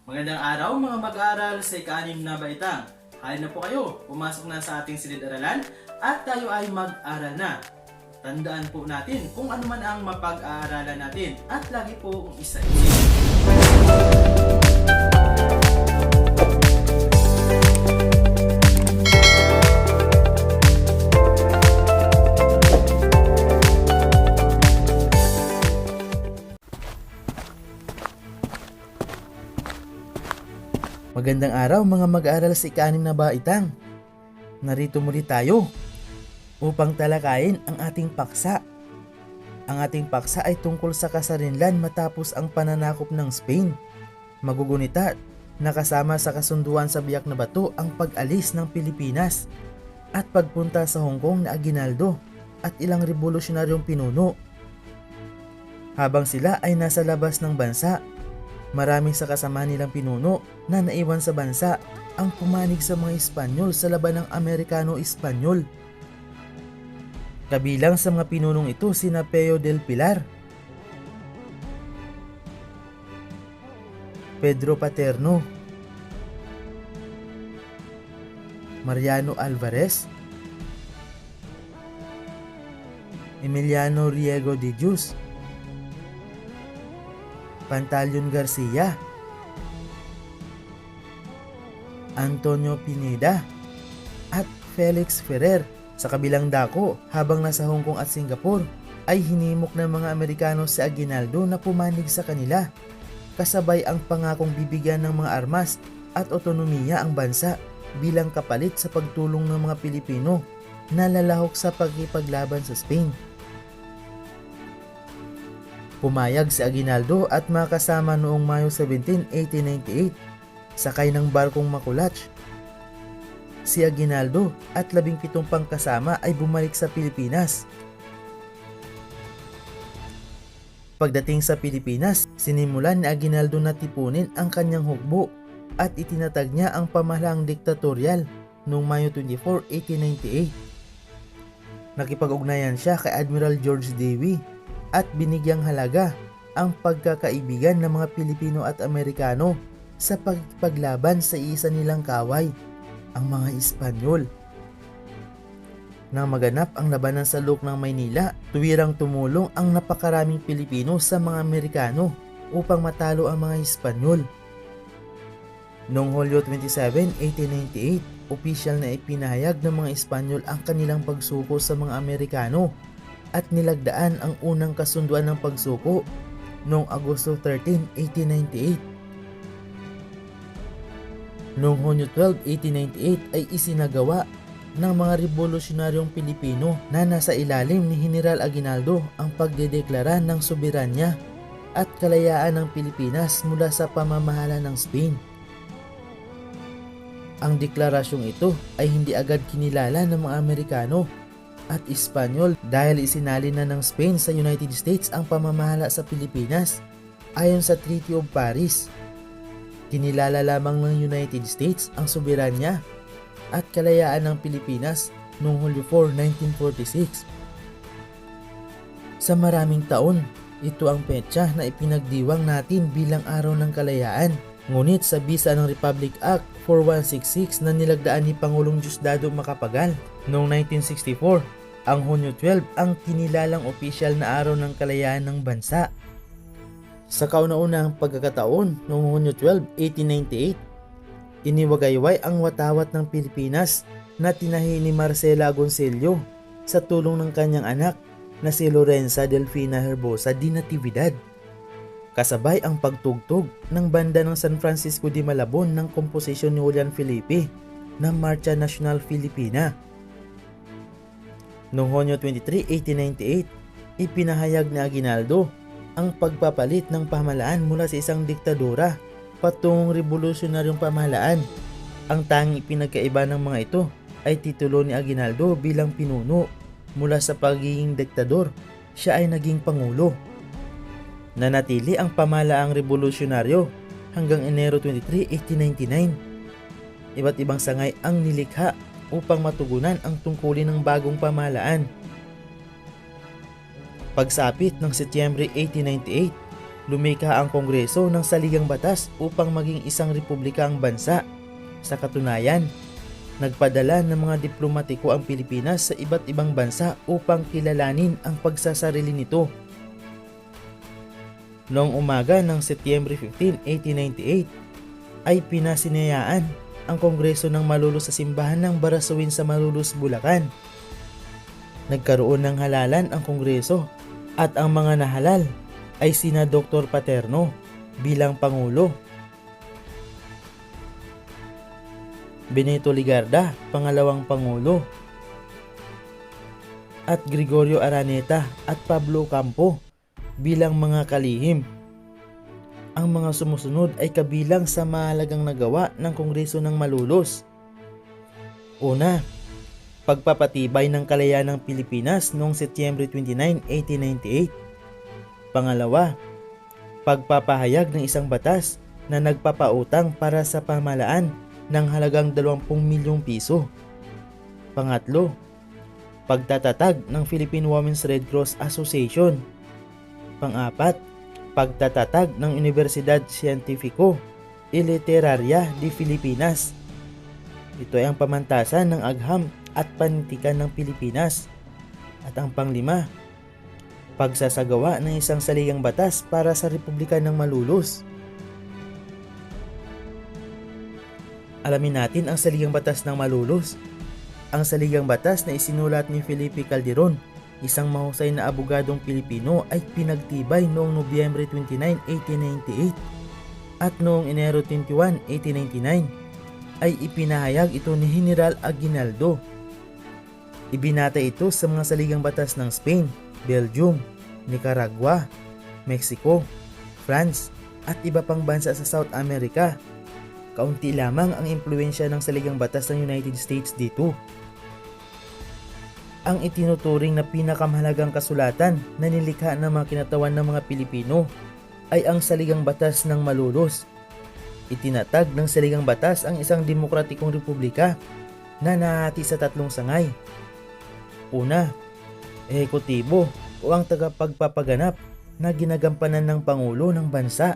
Magandang araw mga mag-aaral sa ika-6 na baitang. Halina na po kayo, pumasok na sa ating silid-aralan at tayo ay mag-aral na. Tandaan po natin kung ano man ang mapag-aaralan natin at lagi po isa-isip. Magandang araw mga mag-aaral sa ika-6 na baitang. Narito muli tayo upang talakayin ang ating paksa. Ang ating paksa ay tungkol sa kasarinlan matapos ang pananakop ng Spain. Magugunita na kasama sa kasunduan sa Biak na Bato ang pag-alis ng Pilipinas at pagpunta sa Hong Kong na Aguinaldo at ilang revolusyonaryong pinuno. Habang sila ay nasa labas ng bansa, marami sa kasama nilang pinuno na naiwan sa bansa ang pumanig sa mga Espanyol sa laban ng Amerikano-Espanyol. Kabilang sa mga pinunong ito sina Peo del Pilar, Pedro Paterno, Mariano Alvarez, Emiliano Riego de Dios, Pantaleon Garcia, Antonio Pineda at Felix Ferrer. Sa kabilang dako, habang nasa Hong Kong at Singapore, ay hinimok ng mga Amerikano si Aguinaldo na pumanig sa kanila, kasabay ang pangakong bibigyan ng mga armas at otonomiya ang bansa bilang kapalit sa pagtulong ng mga Pilipino na lalahok sa pagkipaglaban sa Spain. Pumayag si Aguinaldo at makasama noong Mayo 17, 1898, sakay ng barkong Makulach. Si Aguinaldo at 17 pang kasama ay bumalik sa Pilipinas. Pagdating sa Pilipinas, sinimulan ni Aguinaldo na tipunin ang kanyang hukbo at itinatag niya ang pamahalaang diktatorial noong Mayo 24, 1898. Nakipag-ugnayan siya kay Admiral George Dewey at binigyang halaga ang pagkakaibigan ng mga Pilipino at Amerikano sa pagpaglaban sa isa nilang kaway, ang mga Espanyol. Nang maganap ang labanan sa Looc ng Maynila, tuwirang tumulong ang napakaraming Pilipino sa mga Amerikano upang matalo ang mga Espanyol. Noong Hulyo 27, 1898, opisyal na ipinahayag ng mga Espanyol ang kanilang pagsuko sa mga Amerikano at nilagdaan ang unang kasunduan ng pagsuko noong Agosto 13, 1898. Noong Hunyo 12, 1898 ay isinagawa ng mga revolusyonaryong Pilipino na nasa ilalim ni General Aguinaldo ang pagdedeklara ng soberanya at kalayaan ng Pilipinas mula sa pamamahala ng Spain. Ang deklarasyong ito ay hindi agad kinilala ng mga Amerikano at Espanyol dahil isinalin na ng Spain sa United States ang pamamahala sa Pilipinas ayon sa Treaty of Paris. Kinilala lamang ng United States ang soberanya at kalayaan ng Pilipinas noong Hulyo 4, 1946. Sa maraming taon, ito ang petsa na ipinagdiwang natin bilang Araw ng Kalayaan. Ngunit sa bisa ng Republic Act 4166 na nilagdaan ni Pangulong Diosdado Macapagal noong 1964, ang Hunyo 12 ang kinilalang opisyal na Araw ng Kalayaan ng bansa. Sa kauna-unahang pagkakataon noong Hunyo 12, 1898, iniwagayway ang watawat ng Pilipinas na tinahi ni Marcela Agoncillo sa tulong ng kanyang anak na si Lorenza Delfina Herbosa de Natividad. Kasabay ang pagtugtog ng banda ng San Francisco de Malabon ng komposisyon ni Julian Felipe ng Marcha Nacional Filipina. Noong Hunyo 23, 1898, ipinahayag ni Aguinaldo ang pagpapalit ng pamahalaan mula sa isang diktadura patungong revolusyonaryong pamahalaan. Ang tanging pinagkaiba ng mga ito ay titulo ni Aguinaldo bilang pinuno. Mula sa pagiging diktador, siya ay naging pangulo. Nanatili ang pamahalaang revolusyonaryo hanggang Enero 23, 1899. Iba't ibang sangay ang nilikha upang matugunan ang tungkulin ng bagong pamahalaan. Pagsapit ng Setyembre 1898, lumikha ang Kongreso ng saligang batas upang maging isang republika ang bansa. Sa katunayan, nagpadala ng mga diplomatiko ang Pilipinas sa iba't ibang bansa upang kilalanin ang pagsasarili nito. Noong umaga ng Setyembre 15, 1898 ay pinasinayaan ang Kongreso ng Malolos sa simbahan ng Barasuin sa Malolos, Bulacan. Nagkaroon ng halalan ang Kongreso at ang mga nahalal ay sina Dr. Paterno bilang Pangulo, Benito Ligarda, pangalawang Pangulo, at Gregorio Araneta at Pablo Campo bilang mga kalihim. Ang mga sumusunod ay kabilang sa mahalagang nagawa ng Kongreso ng Malolos. Una, pagpapatibay ng kalayaan ng Pilipinas noong Setyembre 29, 1898. Pangalawa, pagpapahayag ng isang batas na nagpapautang para sa pamahalaan ng halagang 20 milyong piso. Pangatlo, pagtatatag ng Philippine Women's Red Cross Association. Pang-apat, pagtatatag ng Universidad Científico y Literaria de Filipinas. Ito ay ang pamantasan ng agham at panintikan ng Pilipinas. At ang panglima, pagsasagawa ng isang saligang batas para sa Republika ng Malolos. Alamin natin ang saligang batas ng Malolos. Ang saligang batas na isinulat ni Felipe Calderon, isang mahusay na abogadong Pilipino, ay pinagtibay noong Nobyembre 29, 1898 at noong Enero 21, 1899 ay ipinahayag ito ni General Aguinaldo. Ibinata ito sa mga saligang batas ng Spain, Belgium, Nicaragua, Mexico, France at iba pang bansa sa South America. Kaunti lamang ang impluwensya ng saligang batas ng United States dito. Ang itinuturing na pinakamahalagang kasulatan na nilikha ng mga kinatawan ng mga Pilipino ay ang Saligang Batas ng Malolos. Itinatag ng Saligang Batas ang isang demokratikong republika na nahati sa tatlong sangay. Una, ehekutibo o ang tagapagpapaganap na ginagampanan ng Pangulo ng bansa.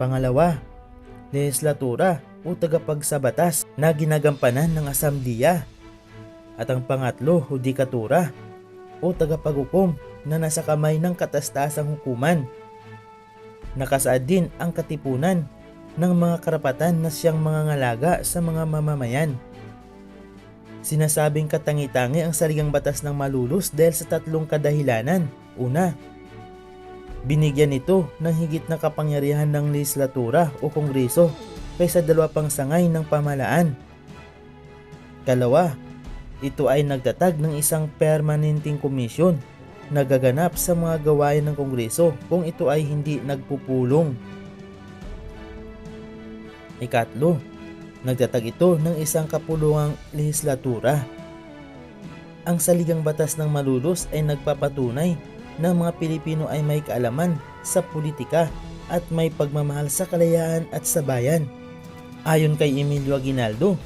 Pangalawa, lehislatura o tagapagsabatas na ginagampanan ng Asamblea. At ang pangatlo, hudikatura o tagapaghukom na nasa kamay ng katastasang hukuman. Nakasaad din ang katipunan ng mga karapatan na siyang mangangalaga sa mga mamamayan. Sinasabing katangi-tangi ang Saligang Batas ng Malolos dahil sa tatlong kadahilanan. Una, binigyan ito ng higit na kapangyarihan ng lehislatura o kongreso kaysa dalawa pang sangay ng pamahalaan. Kalawa, ito ay nagtatag ng isang permanenteng komisyon na gaganap sa mga gawain ng Kongreso kung ito ay hindi nagpupulong. Ikatlo, nagtatag ito ng isang kapulungang lehislatura. Ang Saligang Batas ng Malolos ay nagpapatunay na mga Pilipino ay may kaalaman sa politika at may pagmamahal sa kalayaan at sa bayan. Ayon kay Emilio Aguinaldo,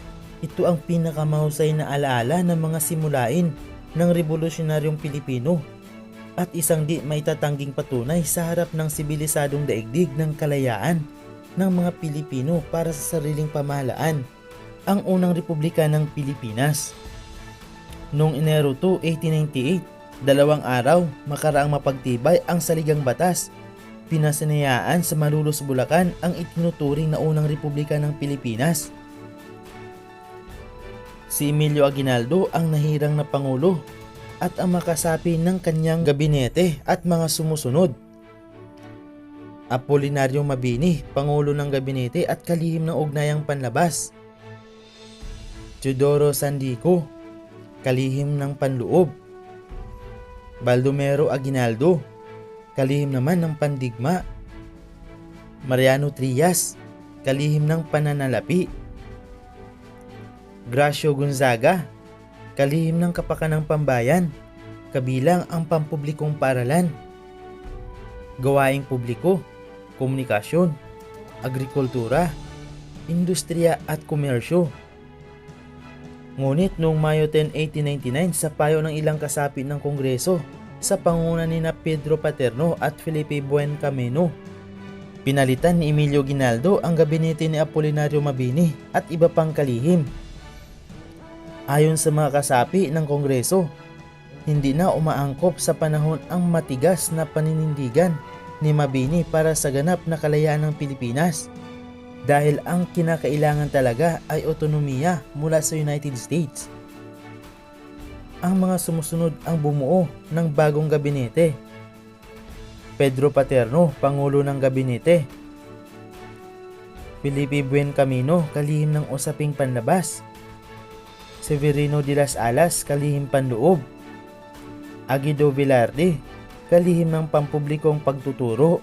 ito ang pinakamahusay na alaala ng mga simulain ng revolusyonaryong Pilipino at isang di maitatanging patunay sa harap ng sibilisadong daigdig ng kalayaan ng mga Pilipino para sa sariling pamahalaan, ang unang Republika ng Pilipinas. Noong Enero 2, 1898, 2 araw makaraang mapagtibay ang Saligang Batas, pinasinayaan sa Malolos, Bulacan ang itinuturing na unang Republika ng Pilipinas. Si Emilio Aguinaldo ang nahirang na Pangulo at ang makasapi ng kanyang gabinete at mga sumusunod. Apolinario Mabini, Pangulo ng Gabinete at Kalihim ng Ugnayang Panlabas. Teodoro Sandico, Kalihim ng Panloob. Baldomero Aguinaldo, Kalihim naman ng Pandigma. Mariano Trias, Kalihim ng Pananalapi. Gracio Gonzaga, Kalihim ng Kapakanang Pambayan, kabilang ang pampublikong paaralan, gawaing publiko, komunikasyon, agrikultura, industriya at komersyo. Ngunit noong Mayo 10, 1899 sa payo ng ilang kasapi ng Kongreso, sa pangunguna ni Pedro Paterno at Felipe Buencamino. Pinalitan ni Emilio Ginaldo ang gabinete ni Apolinario Mabini at iba pang kalihim. Ayon sa mga kasapi ng Kongreso, hindi na umaangkop sa panahon ang matigas na paninindigan ni Mabini para sa ganap na kalayaan ng Pilipinas dahil ang kinakailangan talaga ay otonomiya mula sa United States. Ang mga sumusunod ang bumuo ng bagong gabinete. Pedro Paterno, Pangulo ng Gabinete. Felipe Buencamino, kalihim ng usaping panlabas. Severino de las Alas, kalihim panloob. Aguido Velarde, kalihim ng pampublikong pagtuturo.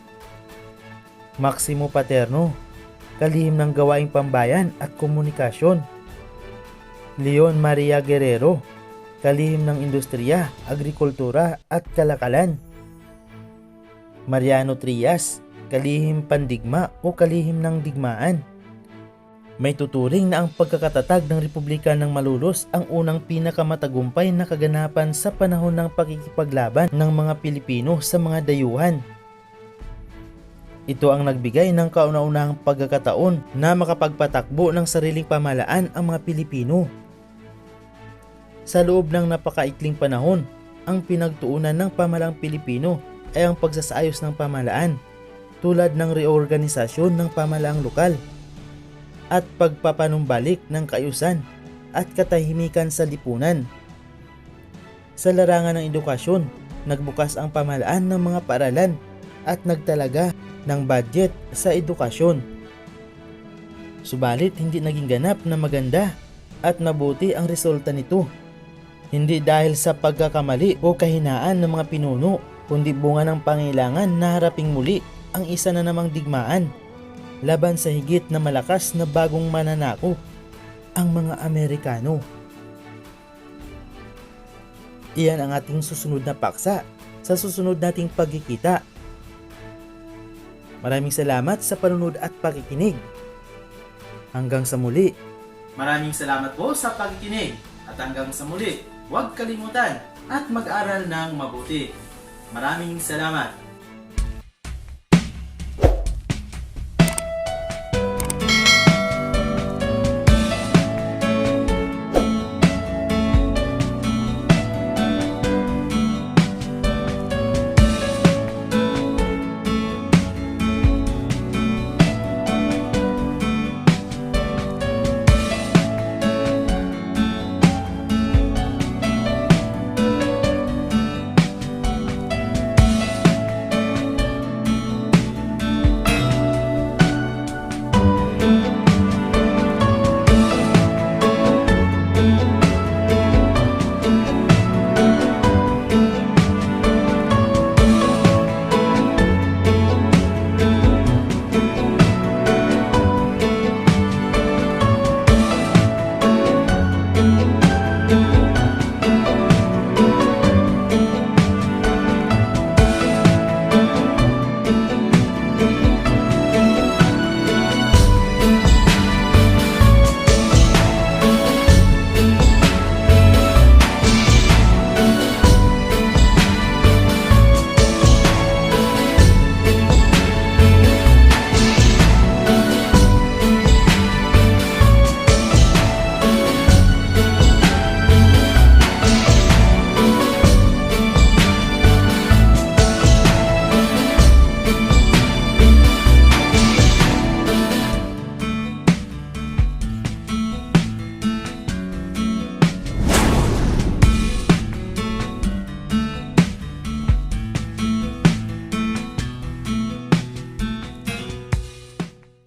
Maximo Paterno, kalihim ng gawaing pambayan at komunikasyon. Leon Maria Guerrero, kalihim ng industriya, agrikultura at kalakalan. Mariano Trias, kalihim pandigma o kalihim ng digmaan. May tuturing na ang pagkakatatag ng Republika ng Malolos ang unang pinakamatagumpay na kaganapan sa panahon ng pakikipaglaban ng mga Pilipino sa mga dayuhan. Ito ang nagbigay ng kauna-unahang pagkakataon na makapagpatakbo ng sariling pamahalaan ang mga Pilipino. Sa loob ng napakaikling panahon, ang pinagtuunan ng pamahalaang Pilipino ay ang pagsasaayos ng pamahalaan tulad ng reorganisasyon ng pamahalaang lokal at pagpapanumbalik ng kaayusan at katahimikan sa lipunan. Sa larangan ng edukasyon, nagbukas ang pamahalaan ng mga paaralan at nagtalaga ng budget sa edukasyon. Subalit hindi naging ganap na maganda at mabuti ang resulta nito. Hindi dahil sa pagkakamali o kahinaan ng mga pinuno, kundi bunga ng pangailangan na haraping muli ang isa na namang digmaan laban sa higit na malakas na bagong mananakop, ang mga Amerikano. Iyan ang ating susunod na paksa sa susunod nating pagkikita. Maraming salamat sa panunod at pakikinig. Hanggang sa muli. Maraming salamat po sa pagkikinig at hanggang sa muli. Huwag kalimutan at mag-aral ng mabuti. Maraming salamat.